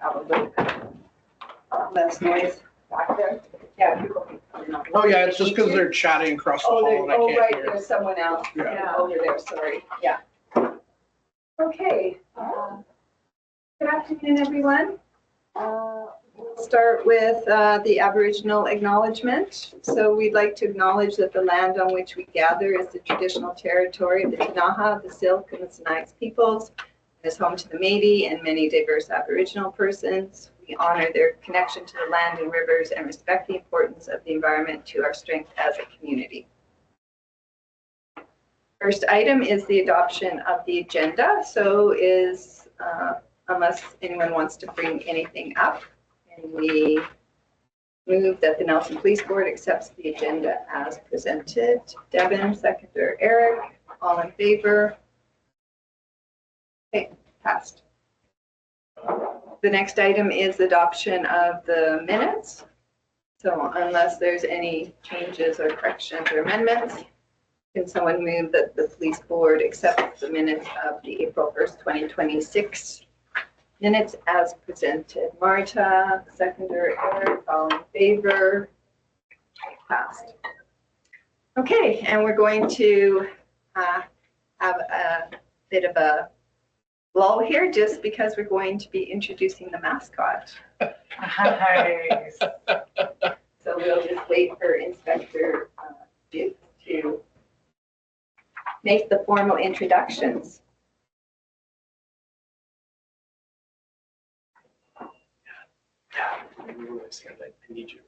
have a little bit less noise back there. Yeah, people can come in. Oh, yeah, it's just because they're chatting across the Oh, hall and I can't right, hear. there's someone else. Yeah. Over there, sorry, yeah. Okay. Good afternoon, everyone. We'll start with the Aboriginal acknowledgement. So we'd like to acknowledge that the land on which we gather is the traditional territory of the Ktunaxa, the Syilx, and the Snuneymuxw peoples. It is home to the Métis and many diverse Aboriginal persons. We honor their connection to the land and rivers and respect the importance of the environment to our strength as a community. First item is the adoption of the agenda. So unless anyone wants to bring anything up, and we move that the Nelson Police Board accepts the agenda as presented. Devin, seconder Eric, all in favor? Okay, passed. The next item is adoption of the minutes. So unless there's any changes or corrections or amendments, can someone move that the police board accepts the minutes of the April 1st, 2026 minutes as presented? Marta, seconder Eric, all in favor? Passed. Okay, and we're going to have a bit of a lull here just because we're going to be introducing the mascot. Nice. So we'll just wait for Inspector Duke to make the formal introductions. I need you.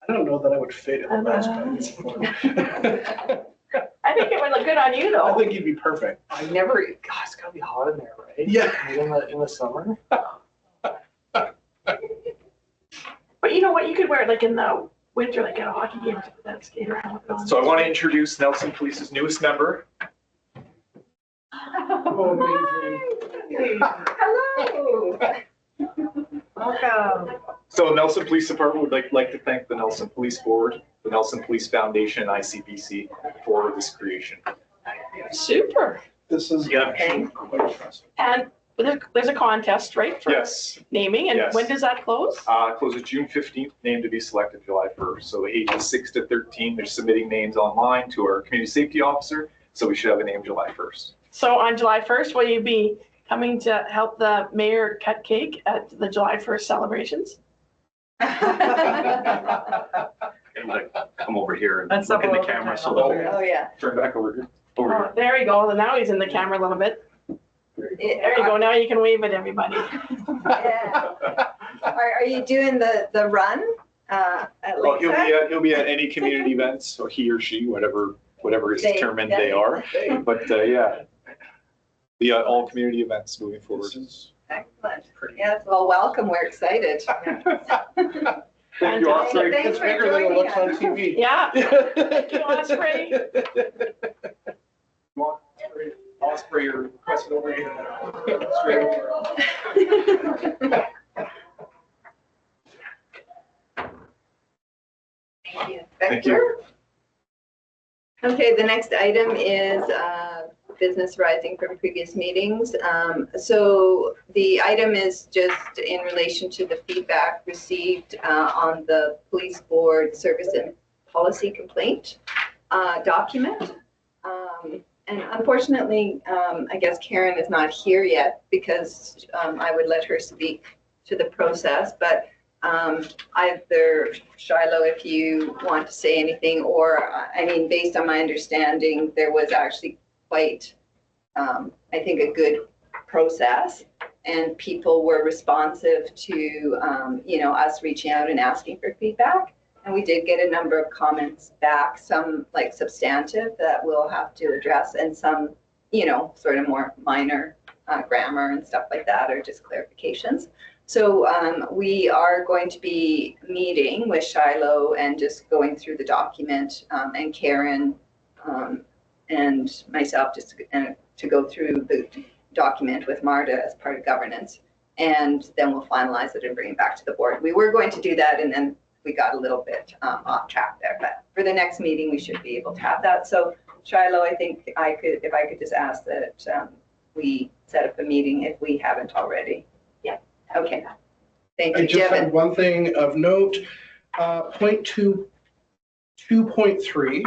I don't know that I would fit in the mascot. I think it would look good on you, though. I think you'd be perfect. I never. God, it's gotta be hot in there, right? Yeah. In the summer. But you know what? You could wear it like in the winter, like at a hockey game, to that skate around with it on. So I want to introduce Nelson Police's newest member. Oh, amazing. Hello. Welcome. So Nelson Police Department would like to thank the Nelson Police Board, the Nelson Police Foundation, and ICBC for this creation. Super. This is. Yeah. And there's a contest, right? For Yes. naming, and Yes. when does that close? Closes June 15th, name to be selected July 1st. So ages 6 to 13, they're submitting names online to our community safety officer. So we should have a name July 1st. So on July 1st, will you be coming to help the mayor cut cake at the July 1st celebrations? And like come over here and That's look in the double camera. So overtime. they'll Oh, yeah. turn back over here. Over Oh, here. there you go. Now he's in the camera a little bit. There you go. Now you can wave at everybody. Yeah. Are you doing the run at Well, Lakeside? he'll be at any community events, or he or she, whatever is They- determined yeah. they are. But yeah, the all community events moving forward. Excellent. Yes, well, welcome. We're excited. Thank you, Osprey. Thanks It's for bigger than it joining looks on us. TV. Yeah. Thank you, Osprey. Osprey, or requested over here. Straight over. Thank you. Thank you. Okay, the next item is business rising from previous meetings. So the item is just in relation to the feedback received on the police board service and policy complaint document. And unfortunately, I guess Karen is not here yet because I would let her speak to the process, but either Shiloh, if you want to say anything, or I mean, based on my understanding, there was actually quite, I think, a good process, and people were responsive to, you know, us reaching out and asking for feedback. And we did get a number of comments back, some like substantive that we'll have to address, and some, you know, sort of more minor grammar and stuff like that, or just clarifications. So we are going to be meeting with Shiloh and just going through the document, and Karen and myself just to go through the document with Marta as part of governance. And then we'll finalize it and bring it back to the board. We were going to do that, and then we got a little bit off track there. But for the next meeting, we should be able to have that. So Shiloh, I think if I could just ask that we set up a meeting if we haven't already. Okay. Thank I you, just had Devin. one thing of note. Point 2.3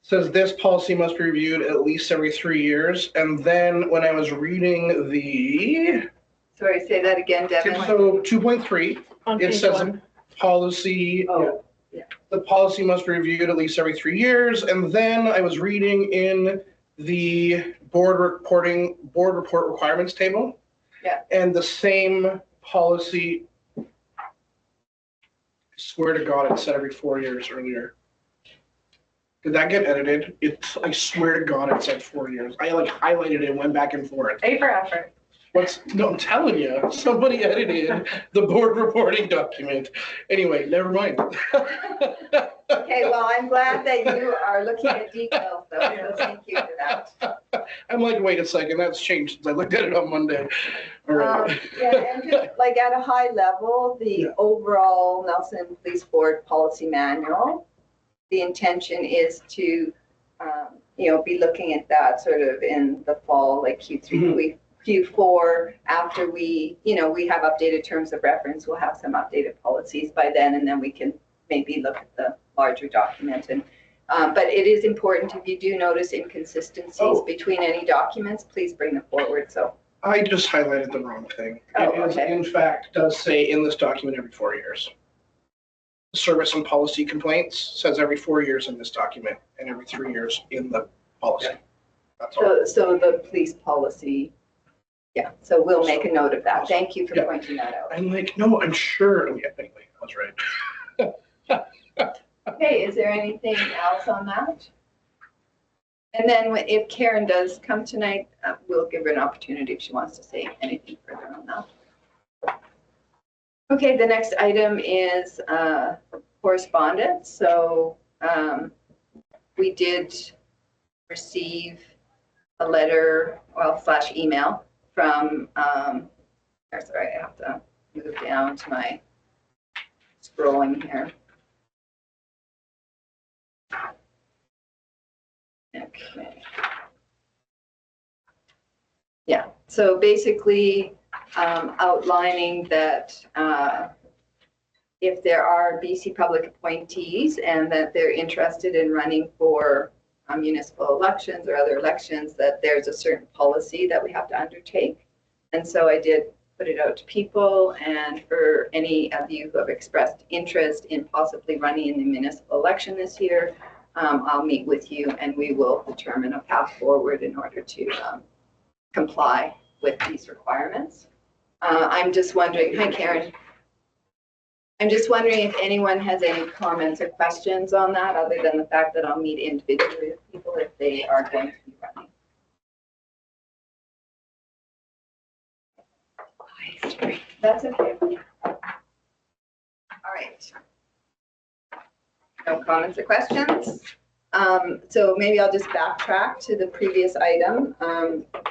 says this policy must be reviewed at least every 3 years. And then when I was reading the, Sorry, say that again, Devin. so 2.3, On it page says one. policy, Oh, yeah. the policy must be reviewed at least every 3 years. And then I was reading in the board report requirements table. Yeah. And the same policy, I swear to God, it said every 4 years earlier. Did that get edited? I swear to God, it said 4 years. I like highlighted it and went back and forth. A for effort. No, I'm telling you, somebody edited the board reporting document. Anyway, never mind. Okay, well, I'm glad that you are looking at details though, so thank you for that. I'm like, wait a second, that's changed since I looked at it on Monday. All right. Yeah, and just like at a high level, the Yeah. overall Nelson Police Board policy manual, the intention is to, be looking at that sort of in the fall, like Q3, Q4, after we have updated terms of reference, we'll have some updated policies by then, and then we can maybe look at the larger document. And but it is important, if you do notice inconsistencies between any documents, please bring them forward. So I just highlighted the wrong thing. Oh, It is, okay. in fact, does say in this document every 4 years. Service and policy complaints says every 4 years in this document and every 3 years in the policy. That's all. so the police policy, yeah, so we'll make a note of that. Thank you for Yeah. pointing that out. I'm like, no, I'm sure. Yeah, anyway, I was right. Okay, is there anything else on that? And then if Karen does come tonight, we'll give her an opportunity if she wants to say anything further on that. Okay, the next item is correspondence. So we did receive a letter, / email from, sorry, I have to move down to my scrolling here. Okay. Yeah, so basically outlining that if there are BC public appointees and that they're interested in running for municipal elections or other elections, that there's a certain policy that we have to undertake. And so I did put it out to people, and for any of you who have expressed interest in possibly running in the municipal election this year, I'll meet with you and we will determine a path forward in order to comply with these requirements. I'm just wondering, hi Karen. I'm just wondering if anyone has any comments or questions on that, other than the fact that I'll meet individually with people if they are going to be running. That's okay. All right. No comments or questions? So maybe I'll just backtrack to the previous item.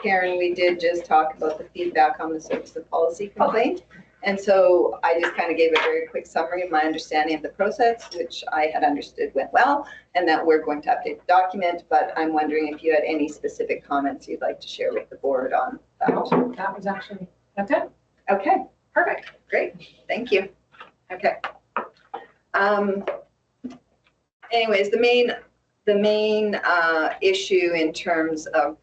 Karen, we did just talk about the feedback on the service of policy complaint. And so I just kind of gave a very quick summary of my understanding of the process, which I had understood went well, and that we're going to update the document. But I'm wondering if you had any specific comments you'd like to share with the board on that. That was actually, that's it. Okay, Perfect. great. Thank you. Okay. Anyways, the main issue in terms of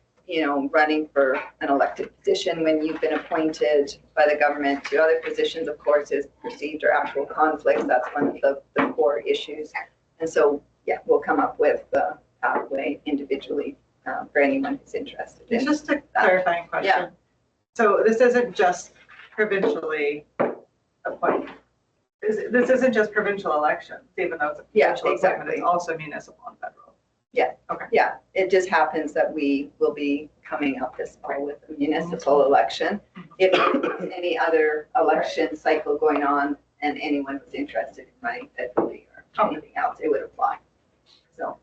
running for an elected position when you've been appointed by the government to other positions, of course, is perceived or actual conflicts. That's one of the core issues. And so, yeah, we'll come up with the pathway individually for anyone who's interested in Just a that. clarifying question. Yeah. So this isn't just provincially appointed. This isn't just provincial elections, even though it's a Yeah, provincial appointment, exactly. it's also municipal and federal. Yeah, it just happens that we will be coming up this fall with a municipal election. If there's any other election cycle going on and anyone was interested in running federally or anything else, it would apply. So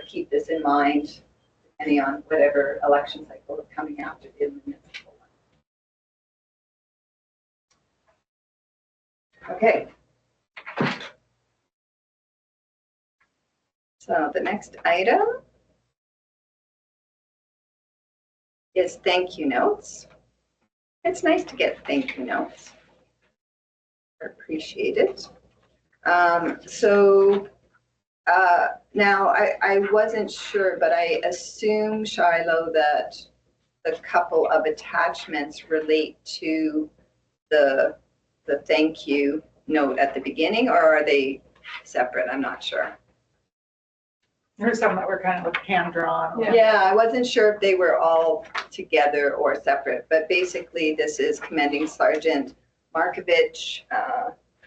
keep this in mind, depending on whatever election cycle is coming after the municipal one. Okay. So the next item is thank you notes. It's nice to get thank you notes. Appreciate it. Now I wasn't sure, but I assume, Shiloh, that the couple of attachments relate to the thank you note at the beginning, or are they separate? I'm not sure. There's some that were kind of hand drawn. Yeah, I wasn't sure if they were all together or separate, but basically this is commending Sergeant Markovich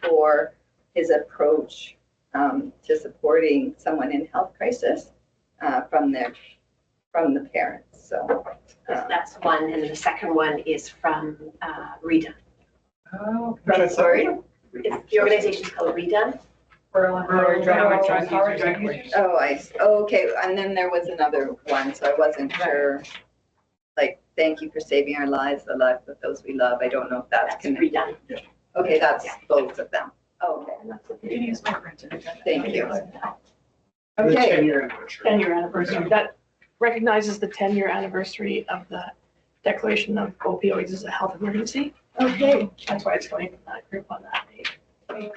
for his approach to supporting someone in health crisis from the parents. So That's one, and the second one is from Redone. Oh, sorry. The organization is called Redone. Berlin. Okay. And then there was another one, so I wasn't sure. Like, thank you for saving our lives, the lives of those we love. I don't know if that's That's connected. Redone. Okay, that's both of them. Oh, okay. Use my printer. Thank you. The Okay. 10-year anniversary. 10-year anniversary. That recognizes the 10-year anniversary of the declaration of opioids as a health emergency. Okay. That's why it's going from that group on that page.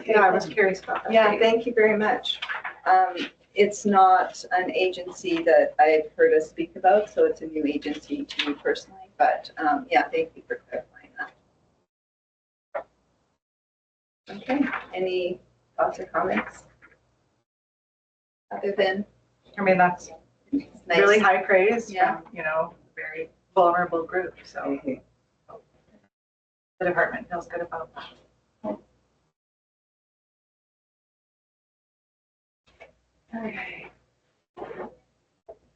Yeah, I was curious about that. Yeah, thank you very much. It's not an agency that I've heard us speak about, so it's a new agency to me personally, but yeah, thank you for clarifying that. Okay, any thoughts or comments? Other than I mean, that's nice. really high praise Yeah. from, very vulnerable group, so Mhm. the department feels good about that. Okay.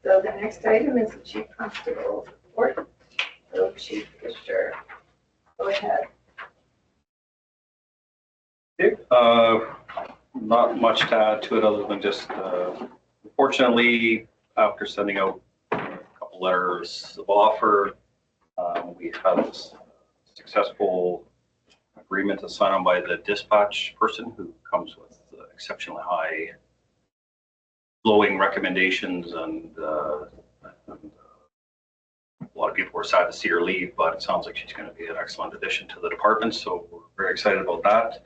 So the next item is the Chief Constable's report. So Chief Fisher, go ahead. Not much to add to it other than just, fortunately, after sending out a couple letters of offer, we had a successful agreement to sign on by the dispatch person who comes with exceptionally high glowing recommendations, and a lot of people were sad to see her leave, but it sounds like she's going to be an excellent addition to the department, so we're very excited about that.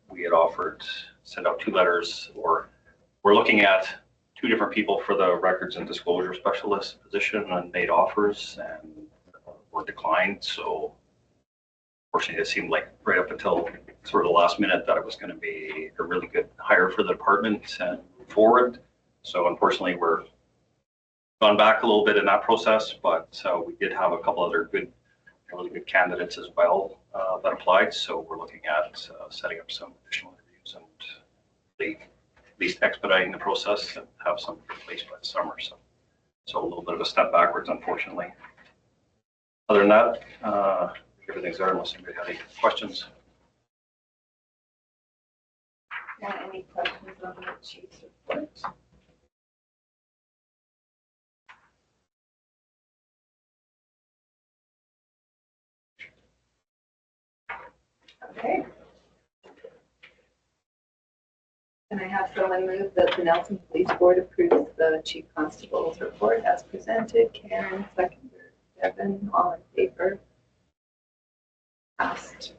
We had offered, sent out 2 letters, or we're looking at 2 different people for the records and disclosure specialist position, and made offers and were declined. So fortunately, it seemed like right up until sort of the last minute that it was going to be a really good hire for the department and move forward. So unfortunately, we're gone back a little bit in that process, but we did have a couple other really good candidates as well that applied. So we're looking at setting up some additional interviews and at least expediting the process and have some in place by the summer. So a little bit of a step backwards, unfortunately. Other than that, everything's there unless anybody had any questions. Yeah, any questions on the Chief's report? Okay. Can I have someone move that the Nelson Police Board approves the Chief Constable's report as presented? Karen, seconder. Devin, all in favor? Passed.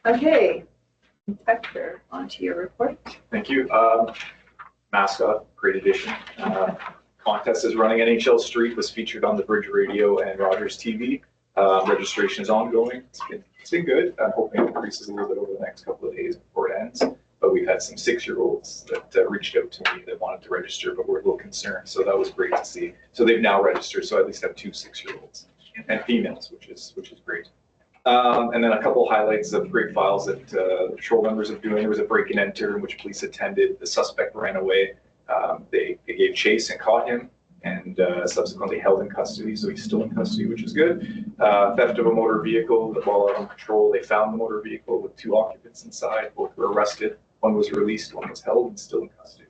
Okay. Inspector, onto your report. Thank you. Mascot, great addition. Contest is running. NHL Street was featured on the Bridge Radio and Rogers TV. Registration is ongoing. It's been good. I'm hoping it increases a little bit over the next couple of days before it ends. But we've had some 6-year-olds that reached out to me that wanted to register, but were a little concerned. So that was great to see. So they've now registered. So I at least have 2 6-year-olds and females, which is great. And then a couple highlights of great files that the patrol members are doing. There was a break and enter in which police attended. The suspect ran away. They gave chase and caught him, and subsequently held in custody. So he's still in custody, which is good. Theft of a motor vehicle. While out on patrol, they found the motor vehicle with 2 occupants inside. Both were arrested. One was released. One was held and still in custody.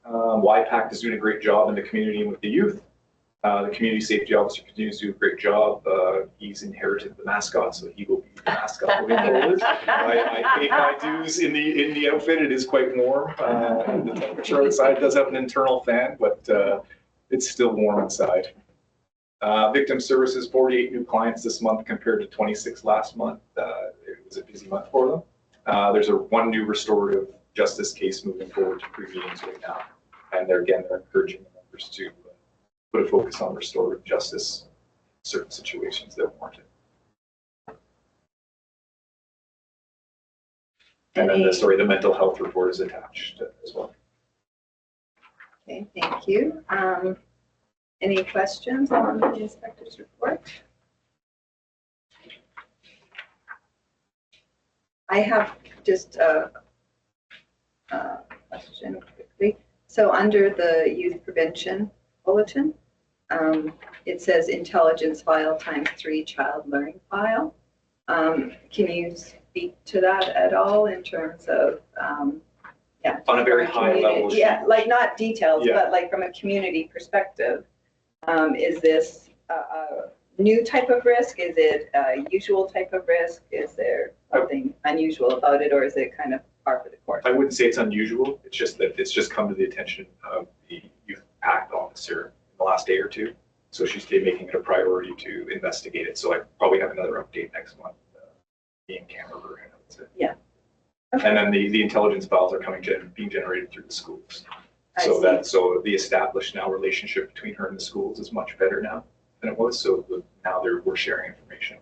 YPAC is doing a great job in the community and with the youth. The community safety officer continues to do a great job. He's inherited the mascot, so he will be the mascot moving forward. I paid my dues in the outfit. It is quite warm. The temperature outside does have an internal fan, but it's still warm inside. Victim services, 48 new clients this month compared to 26 last month. It was a busy month for them. There's one new restorative justice case moving forward to pre-meetings right now. And they're encouraging the members to put a focus on restorative justice in certain situations that warrant it. And then the mental health report is attached as well. Okay, thank you. Any questions on the inspector's report? I have just a question quickly. So under the youth prevention bulletin, it says intelligence file ×3 child learning file. Can you speak to that at all in terms of, yeah. On a very high level. Yeah, like not details, Yeah. but like from a community perspective, is this a new type of risk? Is it a usual type of risk? Is there something unusual about it, or is it kind of par for the course? I wouldn't say it's unusual. It's just that it's just come to the attention of the youth pact officer in the last day or two. So she's making it a priority to investigate it. So I probably have another update next month. Being camera version, I would say. Yeah. Okay. And then the intelligence files are being generated through the schools. I So see. so the established now relationship between her and the schools is much better now than it was. So now we're sharing information,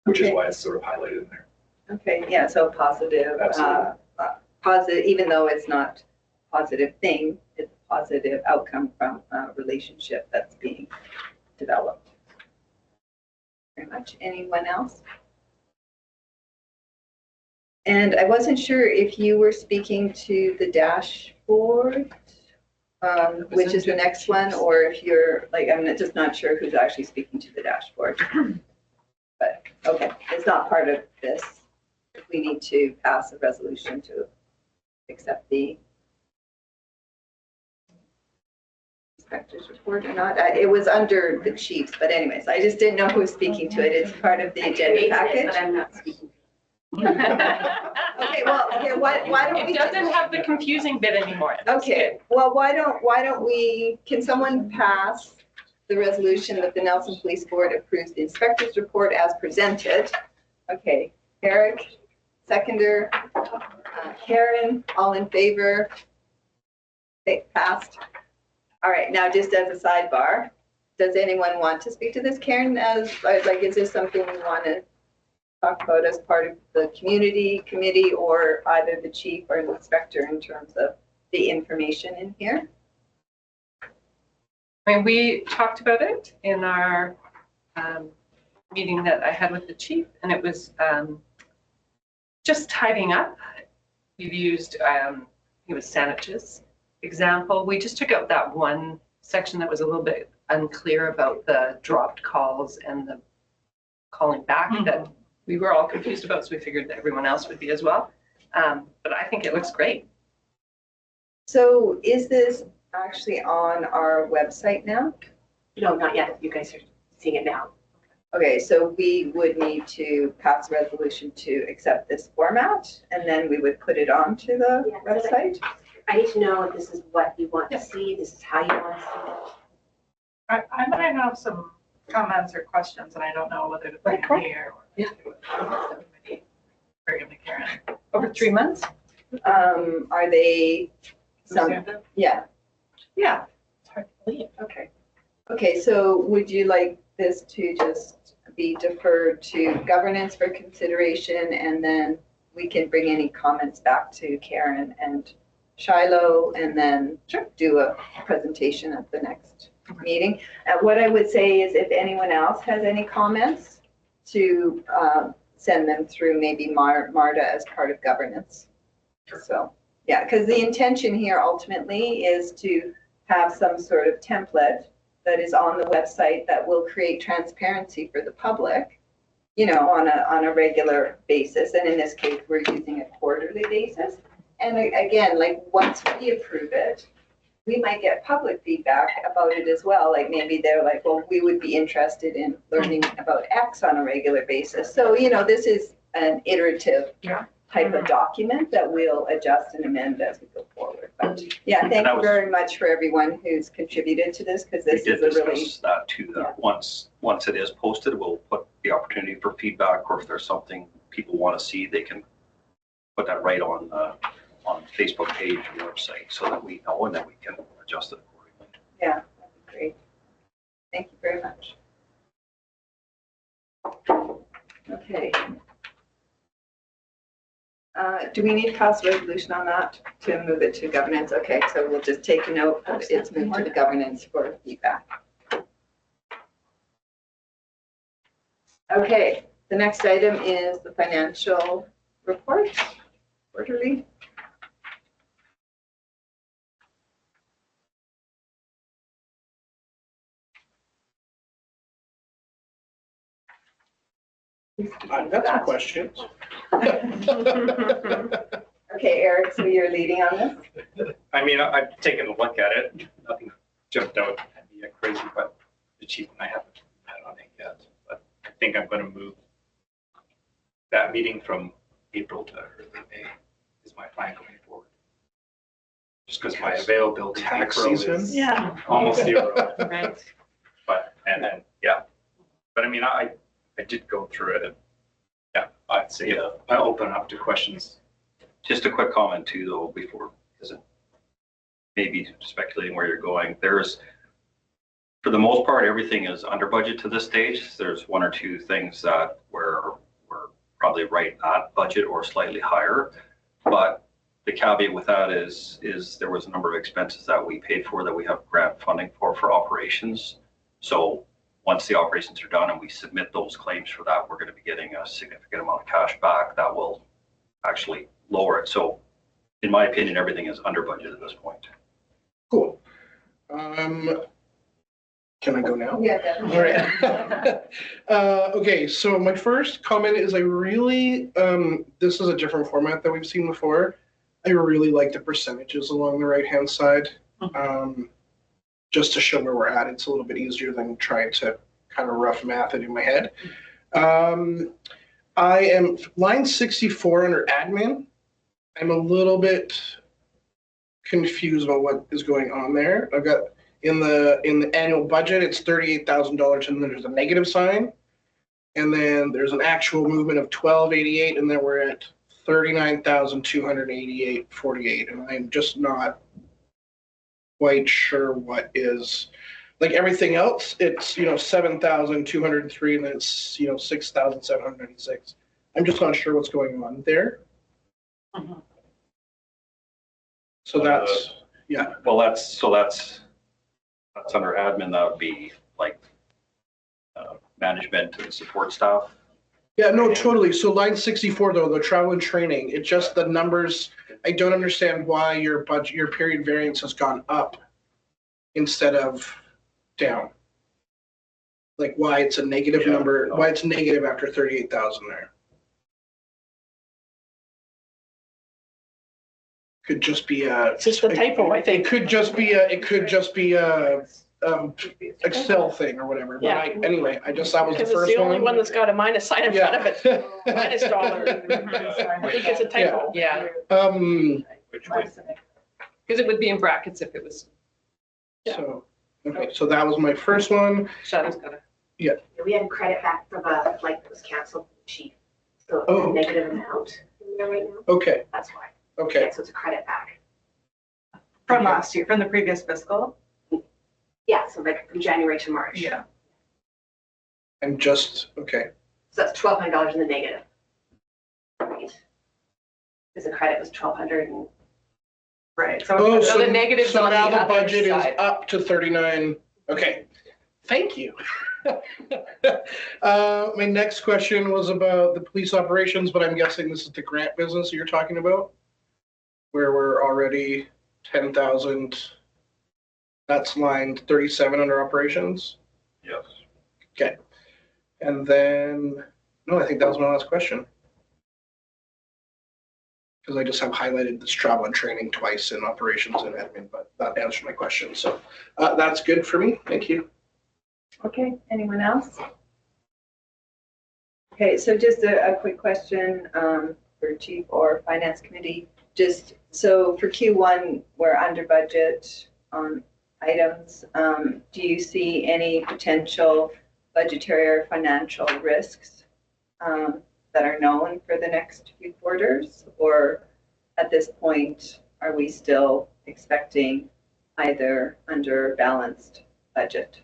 which is Okay. why it's sort of highlighted in there. Okay, yeah, so positive, Absolutely. positive, even though it's not a positive thing, it's a positive outcome from a relationship that's being developed. Very much. Anyone else? And I wasn't sure if you were speaking to the dashboard, which is the next one, or if you're, like, I'm just not sure who's actually speaking to the dashboard. But, okay, it's not part of this. We need to pass a resolution to accept the inspector's report or not. It was under the chiefs, but anyways, I just didn't know who was speaking to it. It's part of the agenda package. But I'm not speaking. Okay, well, here, why don't we? It doesn't have the confusing bit anymore. That's Okay, well, why don't we, can someone pass the resolution that the Nelson Police Board approves the inspector's report as presented? Okay, Eric, seconder, Karen, all in favor? Okay, passed. All right, now just as a sidebar, does anyone want to speak to this, Karen, as, like, is this something we want to talk about as part of the community committee, or either the chief or the inspector in terms of the information in here? I mean, we talked about it in our meeting that I had with the chief, and it was just tidying up. We've used, it was Saanage's example. We just took out that one section that was a little bit unclear about the dropped calls and the calling back that we were all confused about, so we figured that everyone else would be as well. But I think it looks great. So is this actually on our website now? No, not yet. You guys are seeing it now. Okay, so we would need to pass a resolution to accept this format, and then we would put it onto the Yeah, website? I need to know if this is what you want to see, this is how you want to see it. I might have some comments or questions, and I don't know whether to put it here or. Yeah. Very good, Karen. Over 3 months? Are they some, yeah, Yeah. It's hard to believe. okay. Okay, so would you like this to just be deferred to governance for consideration, and then we can bring any comments back to Karen and Shiloh, and then do a presentation at the next meeting? What I would say is if anyone else has any comments, to send them through maybe Marta as part of governance. So, yeah, because the intention here ultimately is to have some sort of template that is on the website that will create transparency for the public, you know, on a regular basis. And in this case, we're using a quarterly basis. And again, like, once we approve it, we might get public feedback about it as well. Like, maybe they're like, well, we would be interested in learning about X on a regular basis. So, you know, this is an iterative type of document that we'll adjust and amend as we go forward. But yeah, thank that you was- very much for everyone who's contributed to this, because We this did is a really, discuss that too, that once it is posted, we'll put the opportunity for feedback, or if there's something people want to see, they can put that right on Facebook page or website so that we know and then we can adjust it accordingly. yeah, that'd be great. Thank you very much. Okay. Do we need to pass a resolution on that to move it to governance? Okay, so we'll just take a note that it's moved to the governance for feedback. Okay, the next item is the financial report, quarterly. I've got some questions. Okay, Eric, so you're leading on this? I mean, I've taken a look at it. Nothing jumped out at me yet crazy, but the chief and I haven't had on it yet. But I think I'm going to move that meeting from April to early May is my plan going forward. Just because my availability in Tax April season? is Yeah. almost zero. Right. But, and then, yeah. But I mean, I did go through it and yeah, I'd say I open up to questions. Just a quick comment too, though, before, because it may be speculating where you're going. There's, for the most part, everything is under budget to this stage. There's one or two things that we're probably right at budget or slightly higher. But the caveat with that is there was a number of expenses that we paid for that we have grant funding for operations. So once the operations are done and we submit those claims for that, we're going to be getting a significant amount of cash back that will actually lower it. So in my opinion, everything is under budget at this point. Cool. Can I go now? Yeah, definitely. All right. Okay, so my first comment is I really, this is a different format that we've seen before. I really like the percentages along the right-hand side. Just to show where we're at, it's a little bit easier than trying to kind of rough math it in my head. I am line 64 under admin. I'm a little bit confused about what is going on there. I've got in the annual budget, it's $38,000 and then there's a negative sign. And then there's an actual movement of 1288 and then we're at 39,288.48. And I'm just not quite sure what is, like everything else, it's, 7,203 and then it's, 6,796. I'm just not sure what's going on there. So that's, yeah. Well, that's under admin. That would be like management and support staff. Yeah, no, totally. So line 64 though, the travel and training, it just the numbers, I don't understand why your budget, your period variance has gone up instead of down. Like why it's a negative number, why it's negative after 38,000 there. Could just be It's just a typo, I it think. could just be a Excel thing or whatever. But Yeah. anyway, that was the Because it's first the only one. one that's got a minus sign in front of it. Minus dollar. I think it's a typo. Yeah, Which way? because it would be in brackets if it was, So, okay, so that was my first one. Shadow's got a. Yeah, we had credit back from a flight that was canceled, chief. So it's Oh. a negative amount in there right now. Okay, That's why. okay. Yeah, so it's a credit back. From last year, from the previous fiscal? Yeah, so like from January to March. Yeah. I'm just, okay. So that's $1,200 in the negative. Right. Because the credit was 1,200 and. Right. Oh, So the negative's so on now the the other budget is side. up to 39. Okay, thank you. My next question was about the police operations, but I'm guessing this is the grant business you're talking about? Where we're already 10,000. That's line 37 under operations? Yes. Okay. And then, no, I think that was my last question. Because I just have highlighted this travel and training twice in operations and admin, but that answered my question. So that's good for me. Thank you. Okay, anyone else? Okay, so just a quick question for Chief or Finance Committee. just, so for Q1, we're under budget on items. Do you see any potential budgetary or financial risks that are known for the next few quarters? Or at this point, are we still expecting either under balanced budget?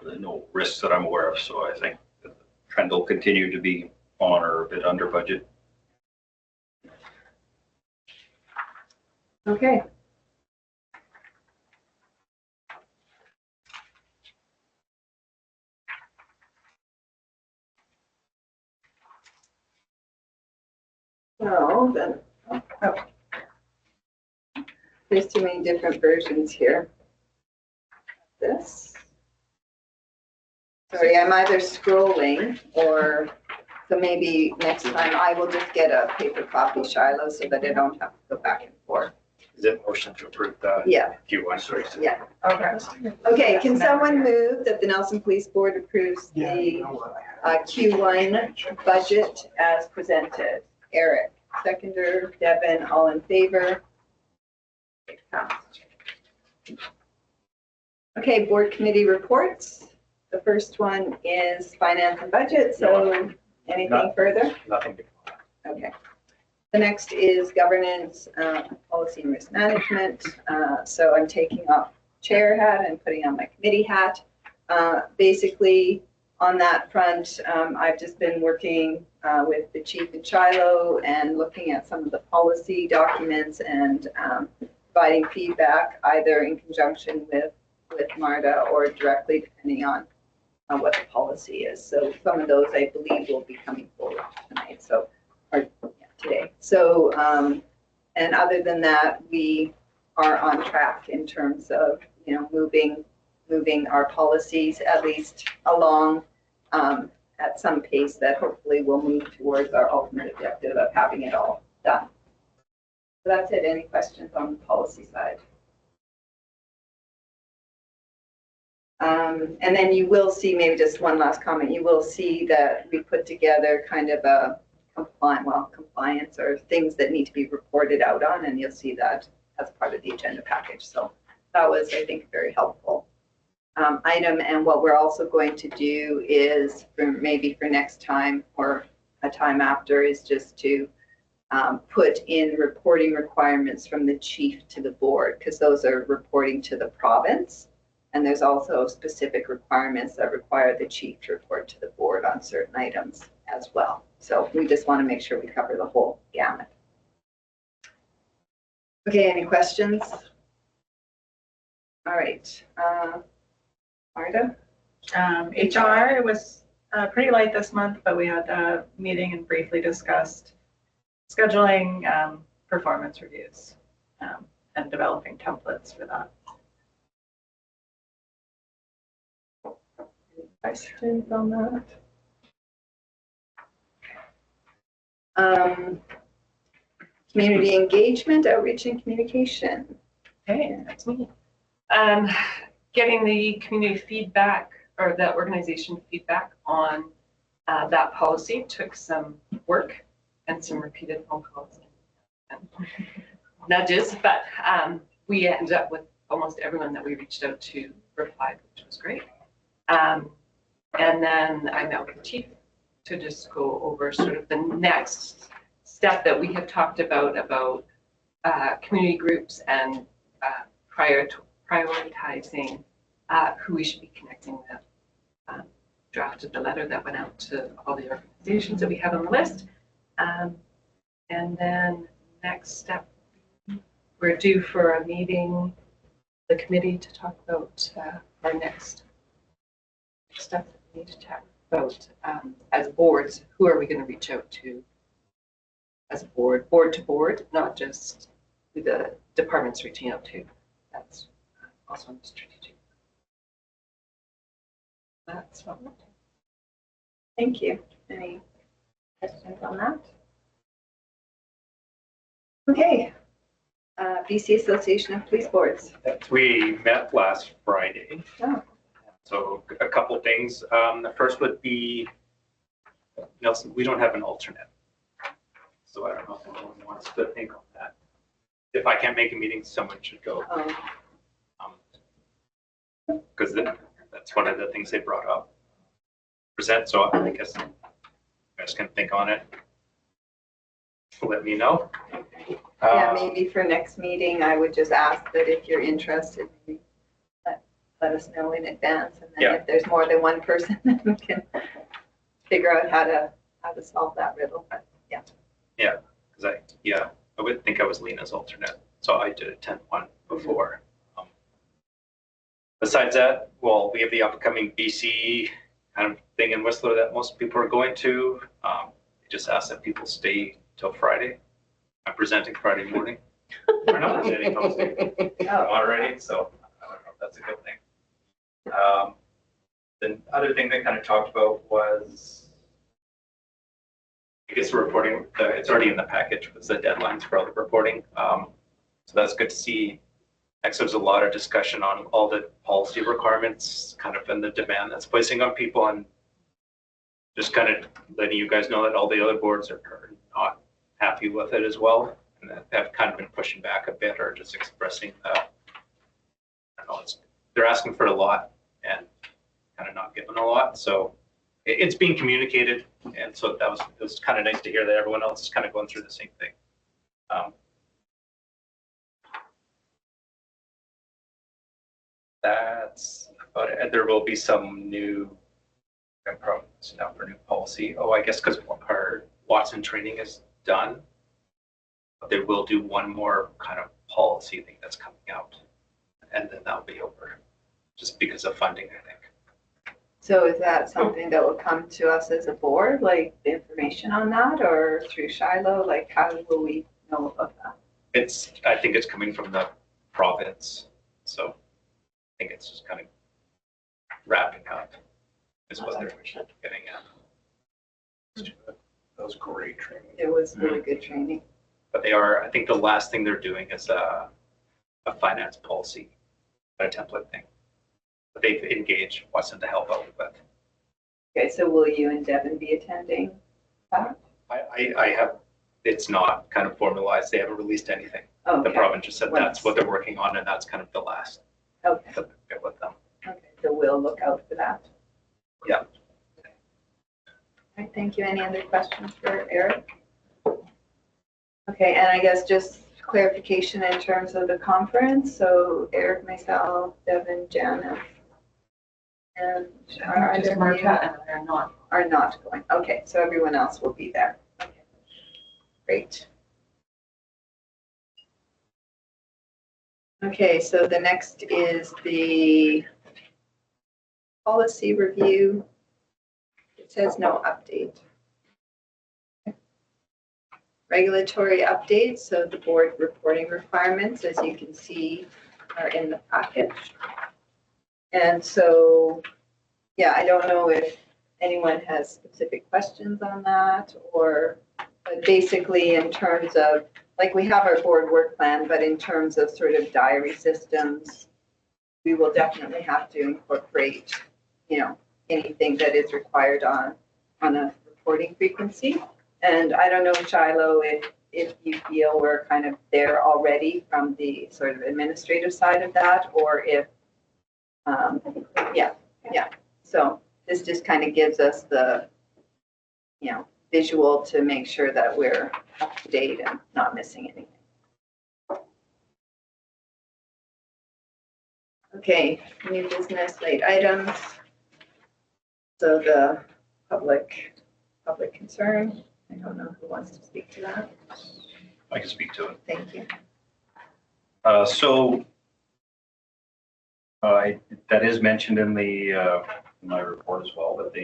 There's no risks that I'm aware of, so I think the trend will continue to be on or a bit under budget. Okay. So then, oh. There's too many different versions here. This. Sorry, I'm either scrolling or, so maybe next time I will just get a paper copy, Shiloh, so that I don't have to go back and forth. Is it motion to approve the Yeah, Q1? yeah. Okay. Okay, can someone move that the Nelson Police Board approves Yeah, you the know what, I have. Q1 budget as presented? Eric, seconder, Devin, all in favor? Passed. Okay, board committee reports. The first one is finance and budget, so anything None. further? Nothing. Okay. The next is governance, policy and risk management. So I'm taking off chair hat and putting on my committee hat. Basically, on that front, I've just been working with the chief and Shiloh and looking at some of the policy documents and providing feedback either in conjunction with MARTA or directly, depending on what the policy is. So some of those I believe will be coming forward tonight. So, or yeah, today. So, and other than that, we are on track in terms of, you know, moving our policies at least along at some pace that hopefully will move towards our ultimate objective of having it all done. So that's it. Any questions on the policy side? And then you will see, maybe just one last comment, you will see that we put together kind of a compliance or things that need to be reported out on, and you'll see that as part of the agenda package. So that was, I think, very helpful item. And what we're also going to do is maybe for next time or a time after is just to put in reporting requirements from the chief to the board, because those are reporting to the province. And there's also specific requirements that require the chief to report to the board on certain items as well. So we just want to make sure we cover the whole gamut. Okay, any questions? All right, Marta? HR was pretty light this month, but we had a meeting and briefly discussed scheduling performance reviews and developing templates for that. Questions on that? Community engagement, outreach and communication. Okay, that's me. Getting the community feedback or the organization feedback on that policy took some work and some repeated phone calls and nudges, but we ended up with almost everyone that we reached out to replied, which was great. And then I met with the chief to just go over sort of the next step that we have talked about community groups and prioritizing who we should be connecting with. Drafted the letter that went out to all the organizations that we have on the list. And then next step, we're due for a meeting, the committee, to talk about our next stuff that we need to chat about as boards. Who are we going to reach out to as a board to board, not just who the department's reaching out to. That's also on the strategic. That's what we're doing. Thank you. Any questions on that? Okay. BC Association of Police Boards. We met last Friday. Oh. So a couple of things. The first would be, Nelson, we don't have an alternate. So I don't know if anyone wants to think on that. If I can't make a meeting, someone should go. Because that's one of the things they brought up. Present, so I guess you guys can think on it. Let me know. Yeah, maybe for next meeting, I would just ask that if you're interested, maybe let us know in advance. And then if there's more than one person, then we can figure out how to solve that riddle. But yeah. Yeah, because I would think I was Lena's alternate, so I did attend one before. Besides that, well, we have the upcoming BC kind of thing in Whistler that most people are going to. They just ask that people stay till Friday. I'm presenting Friday morning. We're not presenting already, so I don't know if that's a good thing. The other thing they kind of talked about was, I guess the reporting, it's already in the package, was the deadlines for all the reporting. So that's good to see. Next, there's a lot of discussion on all the policy requirements, kind of and the demand that's placing on people, and just kind of letting you guys know that all the other boards are not happy with it as well, and that have kind of been pushing back a bit or just expressing that, I don't know, they're asking for a lot and kind of not giving a lot. So it's being communicated, and so it was kind of nice to hear that everyone else is kind of going through the same thing. That's about it. There will be some new programs now for new policy. Oh, I guess because our Watson training is done, but they will do one more kind of policy thing that's coming out, and then that'll be over, just because of funding, I think. So is that something that will come to us as a board, like the information on that, or through Shiloh? Like, how will we know about that? I think it's coming from the province, so I think it's just kind of wrapping up is what they're getting at. That was great training. It was really good training. But I think the last thing they're doing is a finance policy, a template thing. But they've engaged Watson to help out with that. Okay, so will you and Devin be attending that? I have, it's not kind of formalized. They haven't released anything. Okay. The province just said that's what they're working on, and that's kind of the last. Okay. Bit with them. Okay, so we'll look out for that. Yeah. All right, thank you. Any other questions for Eric? Okay, and I guess just clarification in terms of the conference. So Eric, myself, Devin, Janice, and Just Marta and I are not going. Okay, so everyone else will be there. Okay, great. Okay, so the next is the policy review. It says no update. Regulatory updates, so the board reporting requirements, as you can see, are in the package. And so, yeah, I don't know if anyone has specific questions on that, or but basically in terms of, like, we have our board work plan, but in terms of sort of diary systems, we will definitely have to incorporate, anything that is required on a reporting frequency. And I don't know, Shiloh, if you feel we're kind of there already from the sort of administrative side of that, or if, yeah. So this just kind of gives us the, visual to make sure that we're up to date and not missing anything. Okay, new business, late items. So the public concern. I don't know who wants to speak to that. I can speak to it. Thank you. That is mentioned in my report as well, but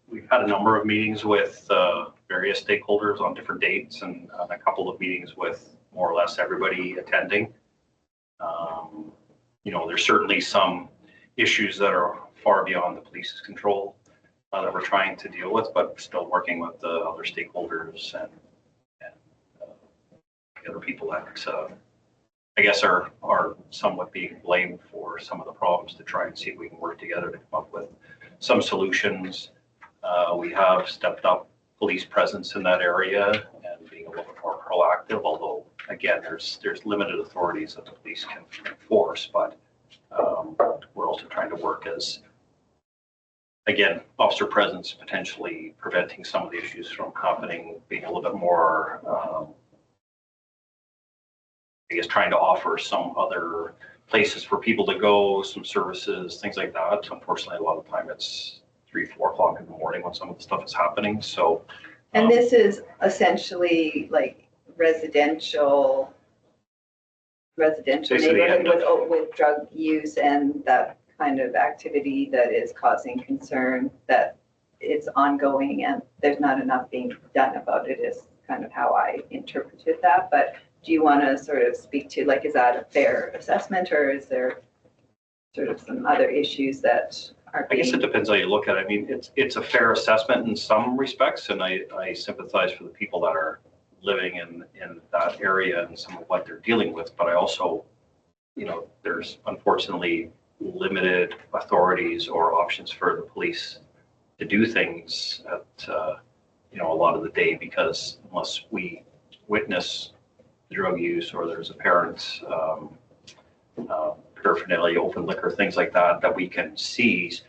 we've had a number of meetings with various stakeholders on different dates, and a couple of meetings with more or less everybody attending. There's certainly some issues that are far beyond the police's control that we're trying to deal with, but still working with the other stakeholders and the other people that I guess are somewhat being blamed for some of the problems, to try and see if we can work together to come up with some solutions. We have stepped up police presence in that area and being proactive, although again, there's limited authorities that the police can enforce, but we're also trying to work as, again, officer presence potentially preventing some of the issues from happening, being a little bit more, I guess, trying to offer some other places for people to go, some services, things like that. Unfortunately, a lot of the time it's 3, 4 o'clock in the morning when some of the stuff is happening. So, And this is essentially like residential Basically, neighborhood with drug use and that kind of activity that is causing concern, that it's ongoing and there's not enough being done about it, is kind of how I interpreted that. But do you want to sort of speak to, like, is that a fair assessment, or is there sort of some other issues that are I guess it being? depends how you look at it. I mean, it's a fair assessment in some respects, and I sympathize for the people that are living in that area and some of what they're dealing with. But I also, there's unfortunately limited authorities or options for the police to do things at, a lot of the day, because unless we witness the drug use or there's apparent paraphernalia, open liquor, things like that we can seize,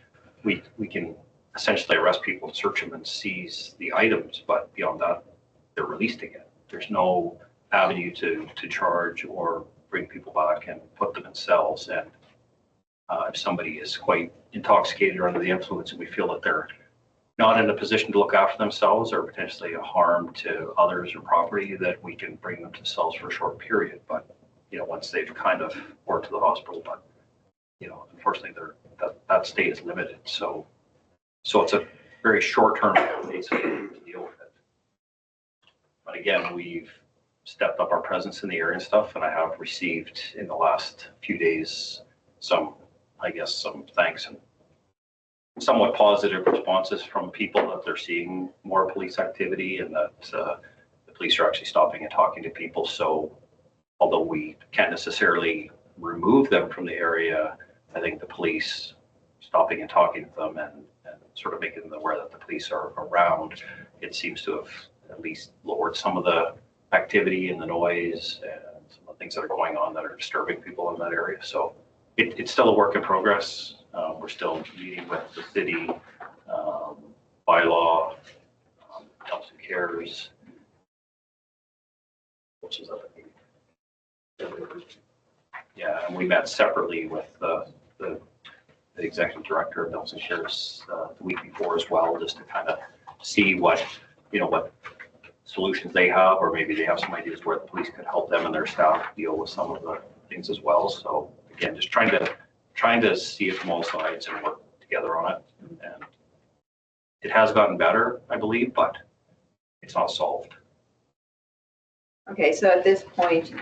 we can essentially arrest people and search them and seize the items, but beyond that, they're released again. There's no avenue to charge or bring people back and put them in cells. And if somebody is quite intoxicated or under the influence and we feel that they're not in a position to look after themselves or potentially a harm to others or property, that we can bring them to cells for a short period. But, once they've kind of worked to the hospital, but, unfortunately that state is limited. So it's a very short-term basis to deal with it. But again, we've stepped up our presence in the area and stuff, and I have received in the last few days some thanks and somewhat positive responses from people that they're seeing more police activity and that the police are actually stopping and talking to people. So although we can't necessarily remove them from the area, I think the police stopping and talking to them and sort of making them aware that the police are around, it seems to have at least lowered some of the activity and the noise and some of the things that are going on that are disturbing people in that area. So it's still a work in progress. We're still meeting with the city, bylaw, helps and cares. Which is other meeting. Yeah, and we met separately with the executive director of Nelson Cares the week before as well, just to kind of see what solutions they have, or maybe they have some ideas where the police could help them and their staff deal with some of the things as well. So again, just trying to see it from all sides and work together on it. And it has gotten better, I believe, but it's not solved. Okay, so at this point,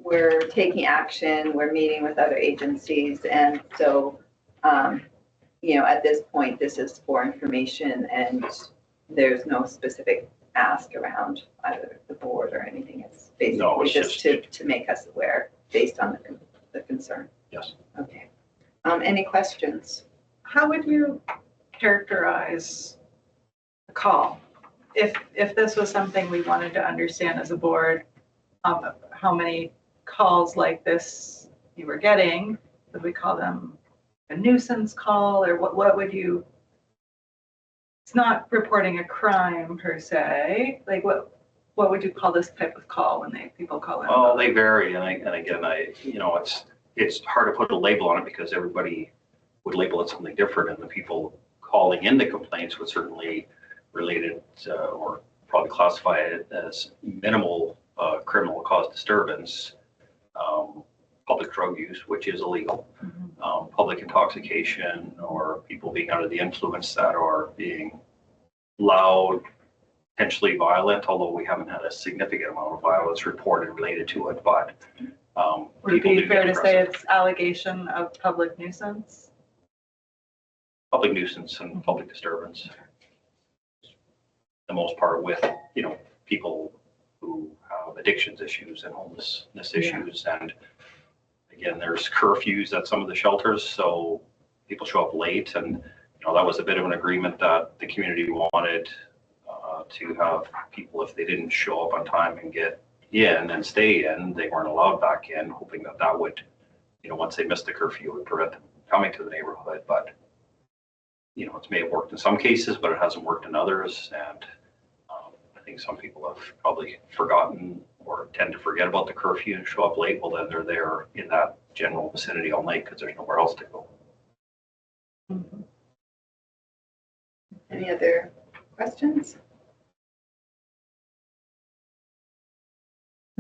we're taking action, we're meeting with other agencies, and so, at this point, this is for information, and there's no specific ask around either the board or anything. It's basically just to make us aware based on the concern. Yes. Okay. Any questions? How would you characterize a call? If this was something we wanted to understand as a board, how many calls like this you were getting? Would we call them a nuisance call, or what would you? It's not reporting a crime per se. Like what would you call this type of call when people call in? Oh, they vary, and again, it's hard to put a label on it because everybody would label it something different, and the people calling in the complaints would certainly relate it or probably classify it as minimal criminal cause disturbance, public drug use, which is illegal, public intoxication, or people being under the influence that are being loud, potentially violent, although we haven't had a significant amount of violence reported related to it, but would it be fair to say it's allegation of public nuisance? Public nuisance and public disturbance. The most part with, people who have addictions issues and homelessness issues. And again, there's curfews at some of the shelters, so people show up late, and that was a bit of an agreement that the community wanted to have people, if they didn't show up on time and get in and stay in, they weren't allowed back in, hoping that that would, once they missed the curfew, would prevent them coming to the neighborhood. But, it may have worked in some cases, but it hasn't worked in others. And I think some people have probably forgotten or tend to forget about the curfew and show up late. Well, then they're there in that general vicinity all night because there's nowhere else to go. Any other questions?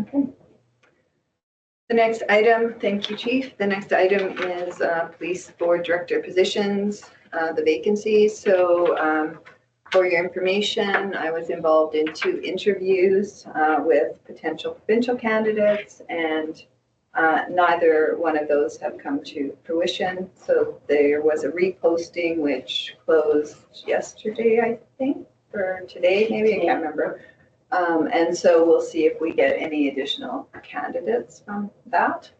Okay. The next item, thank you, Chief. The next item is Police Board Director positions, the vacancies. So for your information, I was involved in 2 interviews with potential provincial candidates, and neither one of those have come to fruition. So there was a reposting which closed yesterday, I think, or today, maybe, I can't remember. And so we'll see if we get any additional candidates from that.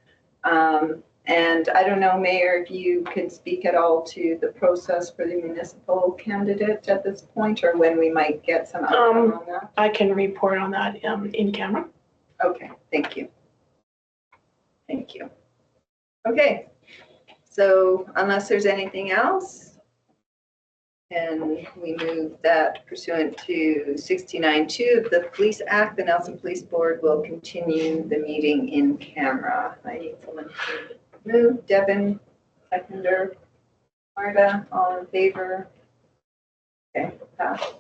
And I don't know, Mayor, if you can speak at all to the process for the municipal candidate at this point, or when we might get some outcome on that? I can report on that in camera. Okay, thank you. Thank you. Okay, so unless there's anything else, and we move that pursuant to 69(2) of the Police Act, the Nelson Police Board will continue the meeting in camera. I need someone to move. Devin, seconder. Marta, all in favor? Okay, passed.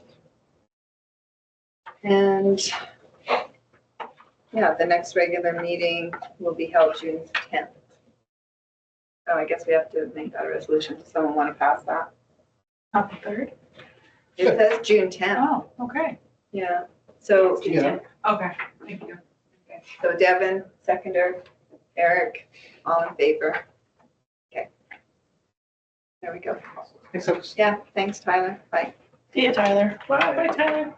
And yeah, the next regular meeting will be held June 10th. Oh, I guess we have to make that a resolution. Does someone want to pass that? Not the 3rd? It says June 10th. Oh, okay. Yeah, so, Yeah. Okay, thank you. so Devin, seconder, Eric, all in favor. Okay. There we go. Except Yeah, thanks, Tyler. Bye. See you, Tyler. Bye. Bye, Tyler.